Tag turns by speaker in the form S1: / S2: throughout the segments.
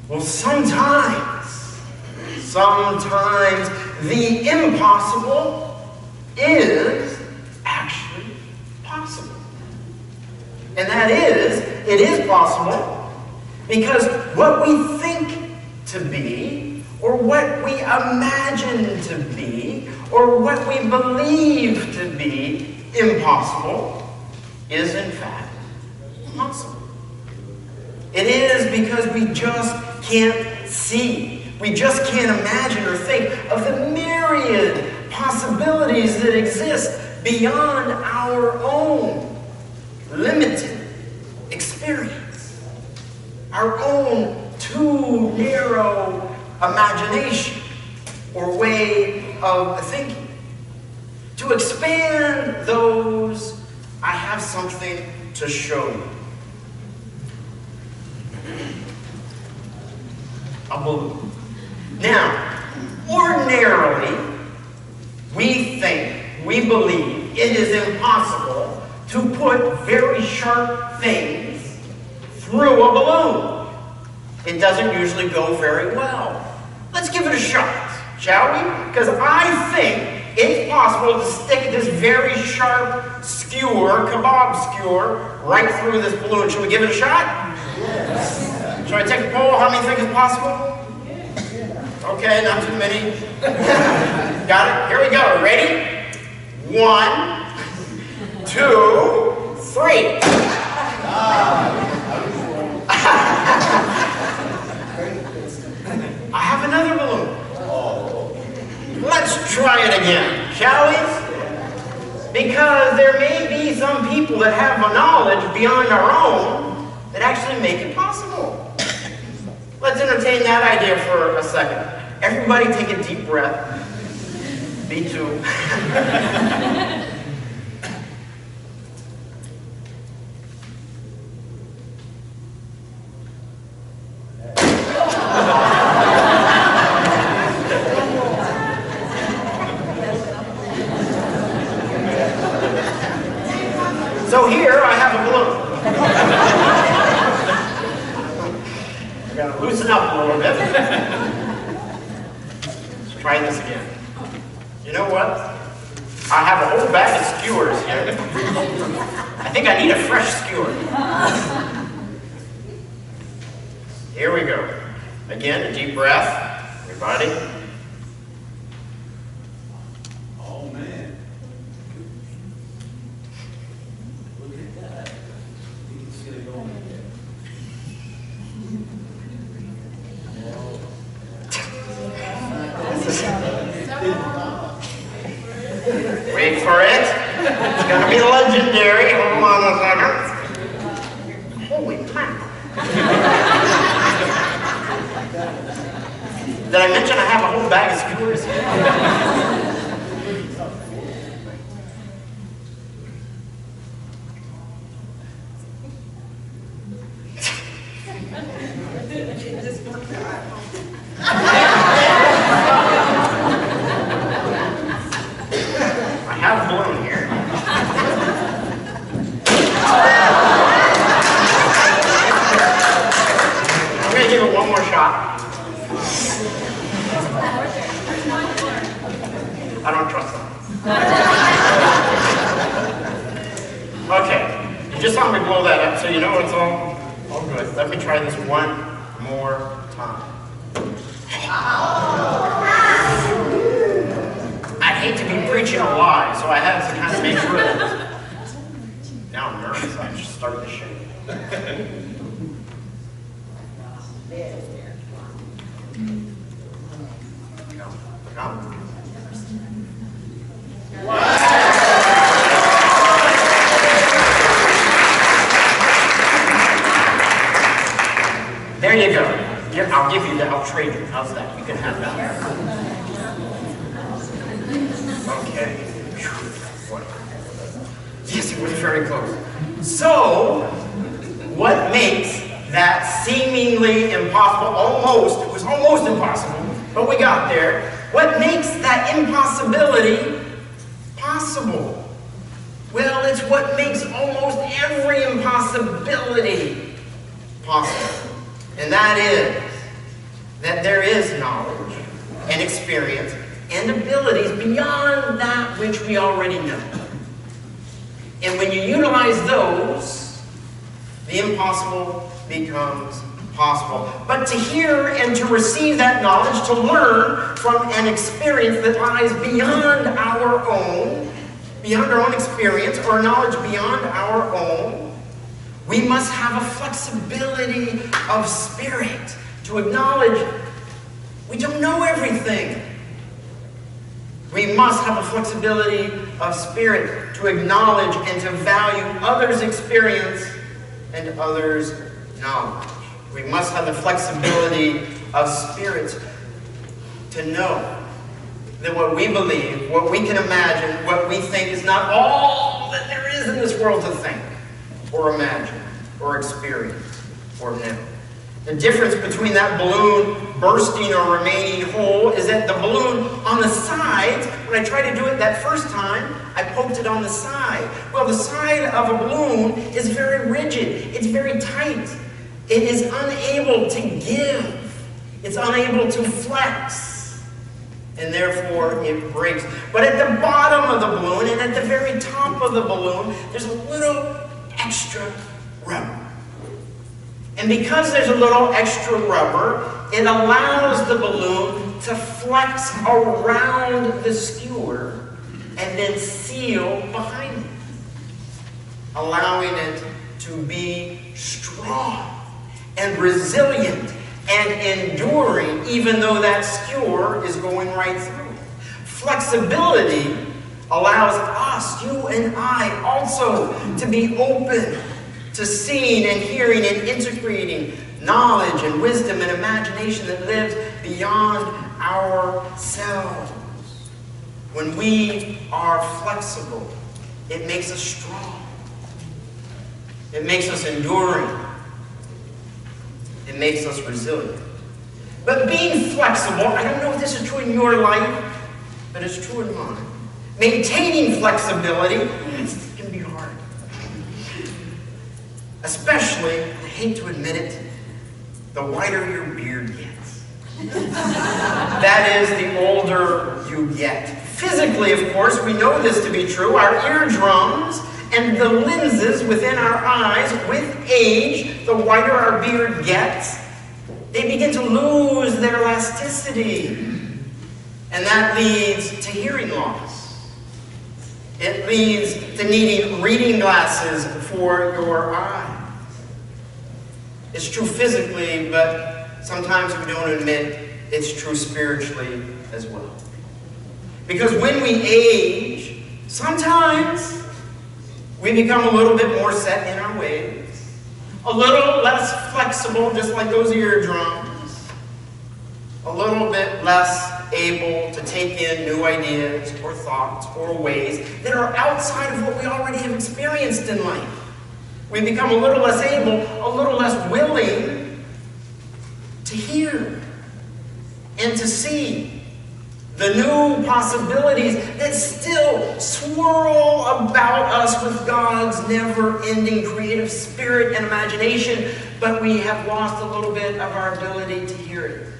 S1: Well, sometimes the impossible is actually possible. And that is, it is possible because what we think to be, or what we imagine to be, or what we believe to be impossible is in fact possible. It is because we just can't see. We just can't imagine or think of the myriad possibilities that exist beyond our own limited experience, our own too narrow imagination or way of thinking. To expand those, I have something to show you. A balloon. Now, ordinarily, we think, we believe it is impossible to put very sharp things through a balloon. It doesn't usually go very well. Let's give it a shot, shall we? Because I think it's possible to stick this very sharp skewer, kebab skewer, right through this balloon. Should we give it a shot? Yes. Should I take a poll? How many think it's possible? Okay, not too many. Got it? Here we go. Ready? 1, 2, 3. I have another balloon. Let's try it again, shall we? Because there may be some people that have a knowledge beyond our own that actually make it possible. Let's entertain that idea for a second. Everybody take a deep breath. Me too. So here I have a balloon. I'm going to loosen up a little bit. Let's try this again. You know what? I have a whole bag of skewers here. I think I need a fresh skewer. Here we go. Again, a deep breath. Everybody.
S2: Oh, man. Look at that. You can see it going again.
S1: Wait for it. It's going to be legendary. Hold on a second. Holy crap. Did I mention I have a whole bag of skewers here? I have a balloon here. I'm going to give it one more shot. I don't trust them. Okay, you just saw me blow that up, so you know it's all good. Let me try this one more time. I hate to be preaching a lie, so I had to kind of make sure that. Now I'm nervous. I just started to shake. Come. There you go. Here, I'll give you that. I'll trade you. How's that? You can have that. Okay. Yes, it was very close. So, what makes that seemingly impossible, it was almost impossible, but we got there. What makes that impossibility possible? Well, it's what makes almost every impossibility possible. And that is that there is knowledge and experience and abilities beyond that which we already know. And when you utilize those, the impossible becomes possible. But to hear and to receive that knowledge, to learn from an experience that lies beyond our own experience or knowledge beyond our own, we must have a flexibility of spirit to acknowledge we don't know everything. We must have a flexibility of spirit to acknowledge and to value others' experience and others' knowledge. We must have the flexibility of spirit to know that what we believe, what we can imagine, what we think is not all that there is in this world to think or imagine or experience or know. The difference between that balloon bursting or remaining whole is that the balloon on the sides, when I tried to do it that first time, I poked it on the side. Well, the side of a balloon is very rigid. It's very tight. It is unable to give. It's unable to flex. And therefore, it breaks. But at the bottom of the balloon and at the very top of the balloon, there's a little extra rubber. And because there's a little extra rubber, it allows the balloon to flex around the skewer and then seal behind it, allowing it to be strong and resilient and enduring, even though that skewer is going right through. Flexibility allows us, you and I, also to be open to seeing and hearing and integrating knowledge and wisdom and imagination that lives beyond ourselves. When we are flexible, it makes us strong. It makes us enduring. It makes us resilient. But being flexible, I don't know if this is true in your life, but it's true in mine. Maintaining flexibility, it can be hard. Especially, I hate to admit it, the whiter your beard gets. That is, the older you get. Physically, of course, we know this to be true. Our eardrums and the lenses within our eyes, with age, the whiter our beard gets, they begin to lose their elasticity. And that leads to hearing loss. It leads to needing reading glasses for your eyes. It's true physically, but sometimes we don't admit it's true spiritually as well. Because when we age, sometimes we become a little bit more set in our ways, a little less flexible, just like those eardrums, a little bit less able to take in new ideas or thoughts or ways that are outside of what we already have experienced in life. We become a little less able, a little less willing to hear and to see the new possibilities that still swirl about us with God's never-ending creative spirit and imagination, but we have lost a little bit of our ability to hear it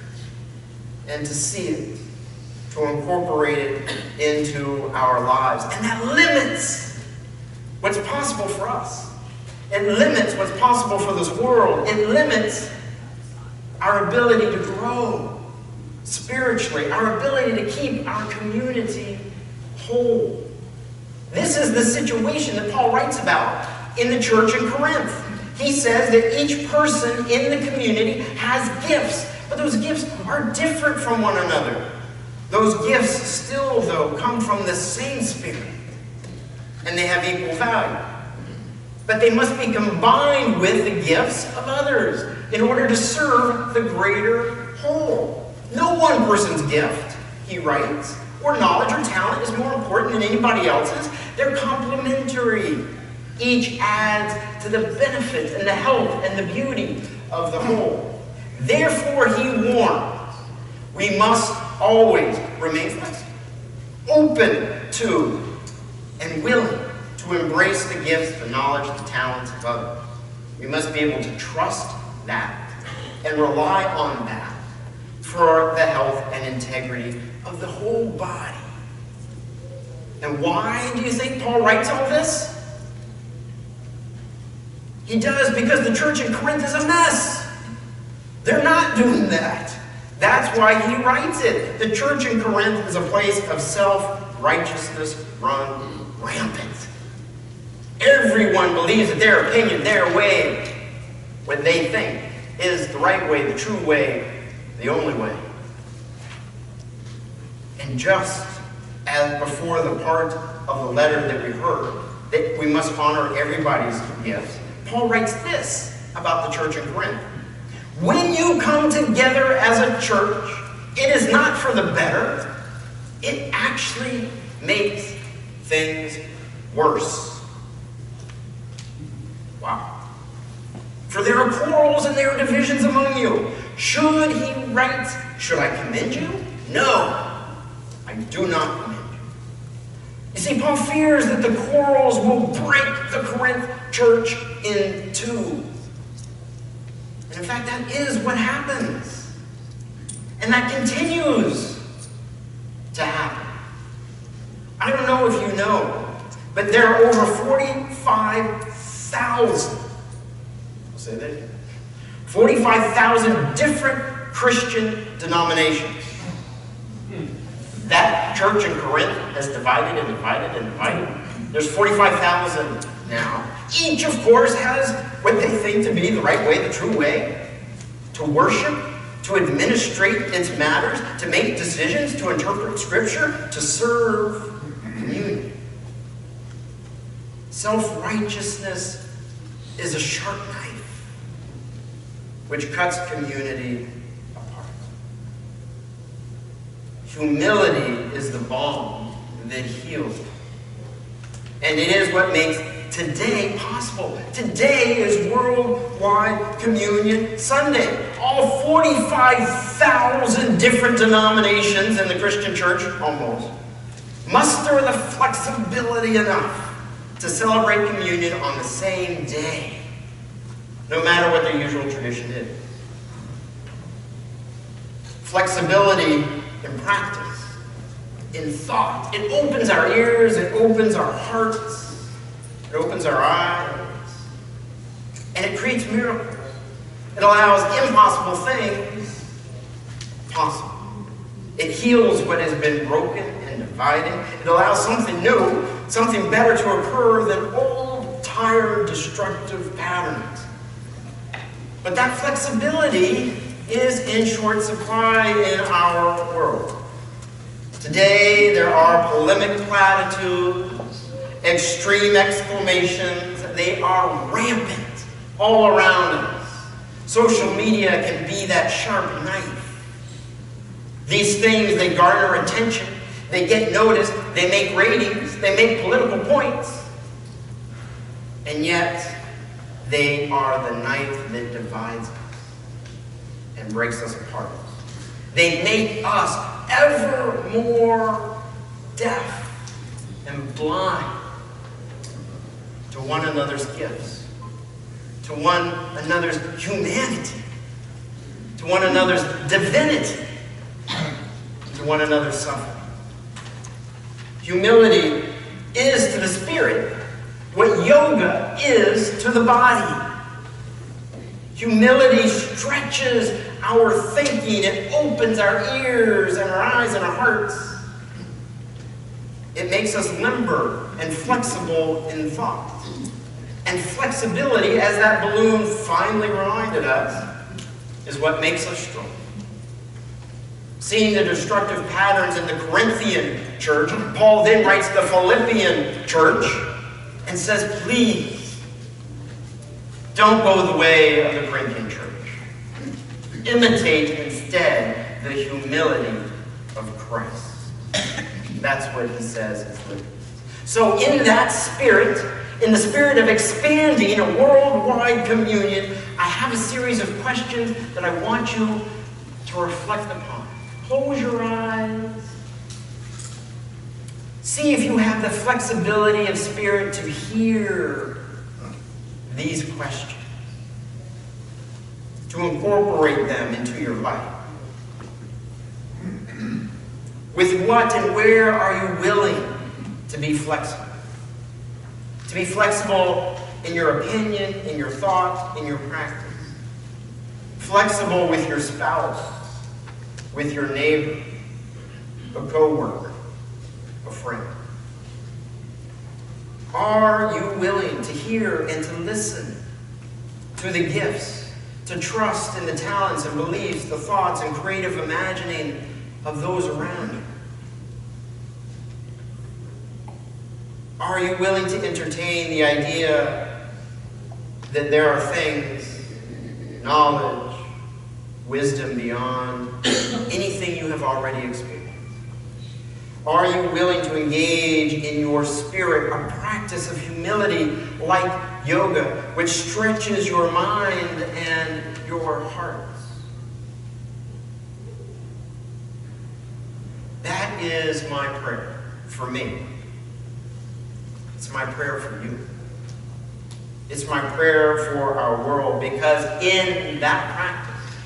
S1: and to see it, to incorporate it into our lives. And that limits what's possible for us. It limits what's possible for this world. It limits our ability to grow spiritually, our ability to keep our community whole. This is the situation that Paul writes about in the church in Corinth. He says that each person in the community has gifts, but those gifts are different from one another. Those gifts still, though, come from the same Spirit, and they have equal value. But they must be combined with the gifts of others in order to serve the greater whole. No one person's gift, he writes, or knowledge or talent is more important than anybody else's. They're complementary. Each adds to the benefits and the health and the beauty of the whole. Therefore, he warns, we must always remain flexible, open to and willing to embrace the gifts, the knowledge, the talents of others. We must be able to trust that and rely on that for the health and integrity of the whole body. And why do you think Paul writes all this? He does because the church in Corinth is a mess. They're not doing that. That's why he writes it. The church in Corinth is a place of self-righteousness run rampant. Everyone believes that their opinion, their way, what they think is the right way, the true way, the only way. And just as before the part of the letter that we heard, that we must honor everybody's gifts, Paul writes this about the church in Corinth. When you come together as a church, it is not for the better. It actually makes things worse. Wow. For there are quarrels and there are divisions among you. Should I commend you? No, I do not commend you. You see, Paul fears that the quarrels will break the Corinth church in two. And in fact, that is what happens. And that continues to happen. I don't know if you know, but there are over 45,000, I'll say that again, 45,000 different Christian denominations. That church in Corinth has divided and divided and divided. There's 45,000 now. Each, of course, has what they think to be the right way, the true way, to worship, to administrate its matters, to make decisions, to interpret Scripture, to serve community. Self-righteousness is a sharp knife which cuts community apart. Humility is the balm that heals. And it is what makes today possible. Today is Worldwide Communion Sunday. All 45,000 different denominations in the Christian church, almost, muster the flexibility enough to celebrate communion on the same day, no matter what their usual tradition is. Flexibility in practice, in thought. It opens our ears, it opens our hearts, it opens our eyes, and it creates miracles. It allows impossible things possible. It heals what has been broken and divided. It allows something new, something better to occur than old, tired, destructive patterns. But that flexibility is in short supply in our world. Today, there are polemic platitudes, extreme exclamations. They are rampant all around us. Social media can be that sharp knife. These things, they garner attention. They get noticed. They make ratings. They make political points. And yet, they are the knife that divides us and breaks us apart. They make us ever more deaf and blind to one another's gifts, to one another's humanity, to one another's divinity, to one another's suffering. Humility is to the spirit what yoga is to the body. Humility stretches our thinking. It opens our ears and our eyes and our hearts. It makes us limber and flexible in thought. And flexibility, as that balloon finally reminded us, is what makes us strong. Seeing the destructive patterns in the Corinthian church, Paul then writes the Philippian church and says, please, don't go the way of the Corinthian church. Imitate instead the humility of Christ. That's what he says in Philippians. So in that spirit, in the spirit of expanding a worldwide communion, I have a series of questions that I want you to reflect upon. Close your eyes. See if you have the flexibility of spirit to hear these questions, to incorporate them into your life. With what and where are you willing to be flexible? To be flexible in your opinion, in your thought, in your practice. Flexible with your spouse, with your neighbor, a co-worker, a friend. Are you willing to hear and to listen to the gifts, to trust in the talents and beliefs, the thoughts and creative imagining of those around you? Are you willing to entertain the idea that there are things, knowledge, wisdom beyond anything you have already experienced? Are you willing to engage in your spirit a practice of humility like yoga, which stretches your mind and your hearts? That is my prayer for me. It's my prayer for you. It's my prayer for our world, because in that practice,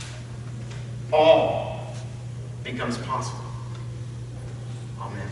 S1: all becomes possible. Amen.